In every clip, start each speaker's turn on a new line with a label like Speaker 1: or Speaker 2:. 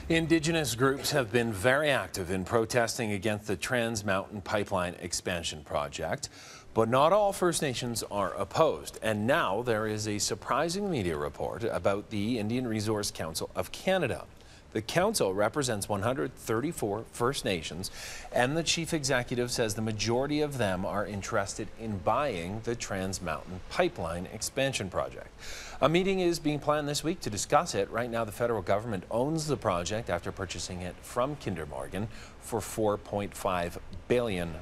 Speaker 1: Indigenous groups have been very active in protesting against the Trans Mountain Pipeline expansion project, but not all First Nations are opposed. And now there is a surprising media report about the Indian Resource Council of Canada. The council represents 134 First Nations, and the chief executive says the majority of them are interested in buying the Trans Mountain Pipeline expansion project. A meeting is being planned this week to discuss it. Right now, the federal government owns the project after purchasing it from Kinder Morgan for $4.5 billion.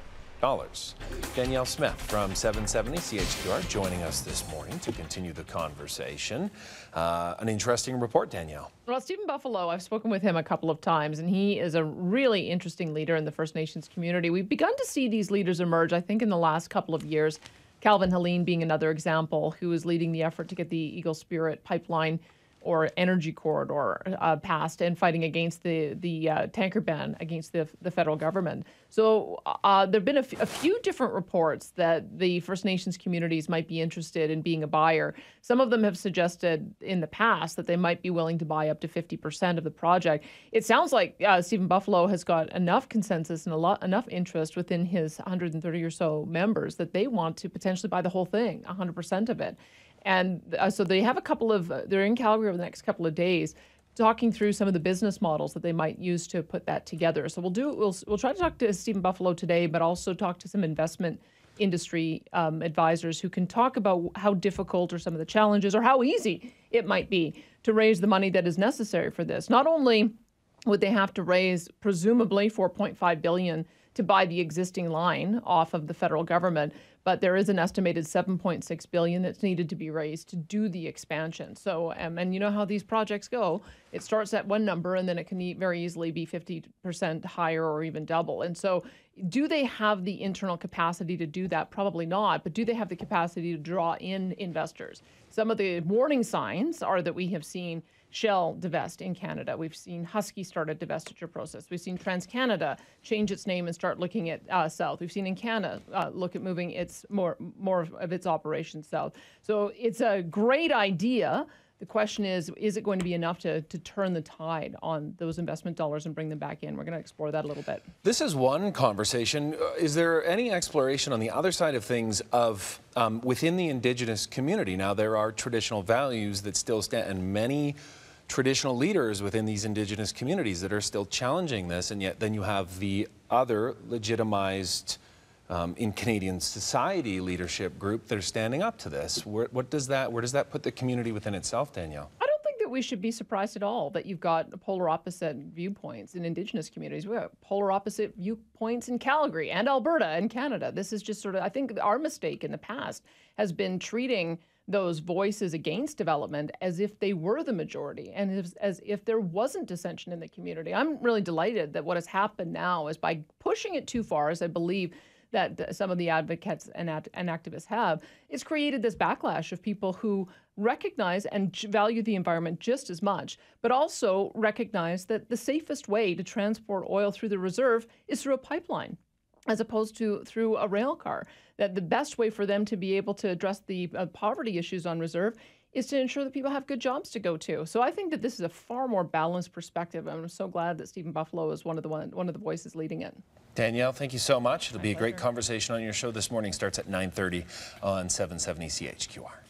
Speaker 1: Danielle Smith from 770 CHQR joining us this morning to continue the conversation. An interesting report, Danielle.
Speaker 2: Well, Stephen Buffalo, I've spoken with him a couple of times, and he is a really interesting leader in the First Nations community. We've begun to see these leaders emerge, I think, in the last couple of years. Calvin Helene being another example, who is leading the effort to get the Eagle Spirit pipeline or energy corridor passed and fighting against the tanker ban against the federal government. So there have been a few different reports that the First Nations communities might be interested in being a buyer. Some of them have suggested in the past that they might be willing to buy up to 50% of the project. It sounds like Stephen Buffalo has got enough consensus and enough interest within his 130 or so members that they want to potentially buy the whole thing, 100% of it. And so they have they're in Calgary over the next couple of days talking through some of the business models that they might use to put that together. So we'll try to talk to Stephen Buffalo today, but also talk to some investment industry advisors who can talk about how difficult or some of the challenges or how easy it might be to raise the money that is necessary for this. Not only would they have to raise presumably $4.5 billion to buy the existing line off of the federal government, but there is an estimated $7.6 billion that's needed to be raised to do the expansion. So, and you know how these projects go. It starts at one number and then it can very easily be 50% higher or even double. And so do they have the internal capacity to do that? Probably not, but do they have the capacity to draw in investors? Some of the warning signs are that we have seen Shell divest in Canada. We've seen Husky start a divestiture process. We've seen TransCanada change its name and start looking at south. We've seen Encana look at moving its more of its operations south. So it's a great idea. The question is it going to be enough to turn the tide on those investment dollars and bring them back in? We're going to explore that a little bit.
Speaker 1: This is one conversation. Is there any exploration on the other side of things of within the Indigenous community? Now, there are traditional values that still stand, and many traditional leaders within these Indigenous communities that are still challenging this, and yet then you have the other legitimized in Canadian society leadership group that are standing up to this. Where does that put the community within itself, Danielle? I don't think
Speaker 2: that we should be surprised at all that you've got polar opposite viewpoints in Indigenous communities. We have polar opposite viewpoints in Calgary and Alberta and Canada. This is just sort of, I think our mistake in the past has been treating those voices against development as if they were the majority and as if there wasn't dissension in the community. I'm really delighted that what has happened now is by pushing it too far, as I believe that some of the advocates and activists have, it's created this backlash of people who recognize and value the environment just as much, but also recognize that the safest way to transport oil through the reserve is through a pipeline, as opposed to through a rail car. That the best way for them to be able to address the poverty issues on reserve is to ensure that people have good jobs to go to. So I think that this is a far more balanced perspective. I'm so glad that Stephen Buffalo is one of the voices leading it.
Speaker 1: Danielle, thank you so much. It'll be a great conversation on your show this morning. Starts at 9:30 on 770 CHQR.